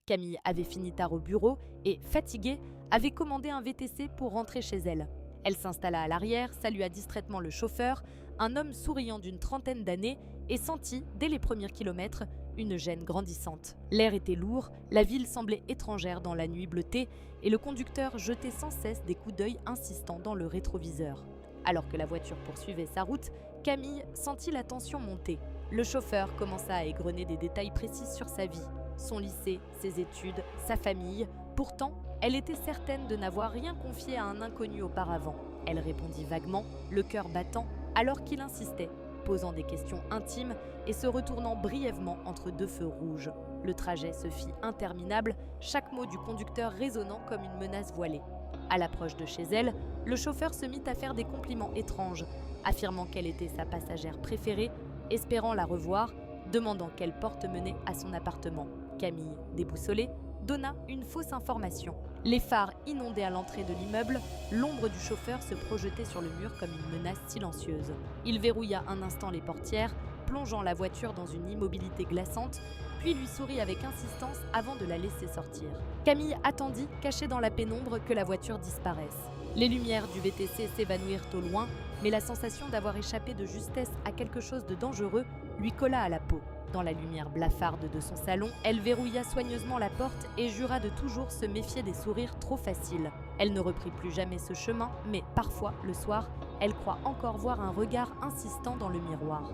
Camille avait fini tard au bureau et, fatiguée, avait commandé un VTC pour rentrer chez elle. Elle s'installa à l'arrière, salua distraitement le chauffeur, un homme souriant d'une trentaine d'années, et sentit, dès les premiers kilomètres, une gêne grandissante. L'air était lourd, la ville semblait étrangère dans la nuit bleutée, et le conducteur jetait sans cesse des coups d'œil insistants dans le rétroviseur. Alors que la voiture poursuivait sa route, Camille sentit la tension monter. Le chauffeur commença à égrener des détails précis sur sa vie. Son lycée, ses études, sa famille. Pourtant, elle était certaine de n'avoir rien confié à un inconnu auparavant. Elle répondit vaguement, le cœur battant, alors qu'il insistait, posant des questions intimes et se retournant brièvement entre deux feux rouges. Le trajet se fit interminable, chaque mot du conducteur résonnant comme une menace voilée. À l'approche de chez elle, le chauffeur se mit à faire des compliments étranges, affirmant qu'elle était sa passagère préférée, espérant la revoir, demandant quelle porte menait à son appartement. Camille, déboussolée, donna une fausse information. Les phares inondés à l'entrée de l'immeuble, l'ombre du chauffeur se projetait sur le mur comme une menace silencieuse. Il verrouilla un instant les portières, plongeant la voiture dans une immobilité glaçante, puis lui sourit avec insistance avant de la laisser sortir. Camille attendit, cachée dans la pénombre, que la voiture disparaisse. Les lumières du VTC s'évanouirent au loin, mais la sensation d'avoir échappé de justesse à quelque chose de dangereux lui colla à la peau. Dans la lumière blafarde de son salon, elle verrouilla soigneusement la porte et jura de toujours se méfier des sourires trop faciles. Elle ne reprit plus jamais ce chemin, mais parfois, le soir, elle croit encore voir un regard insistant dans le miroir.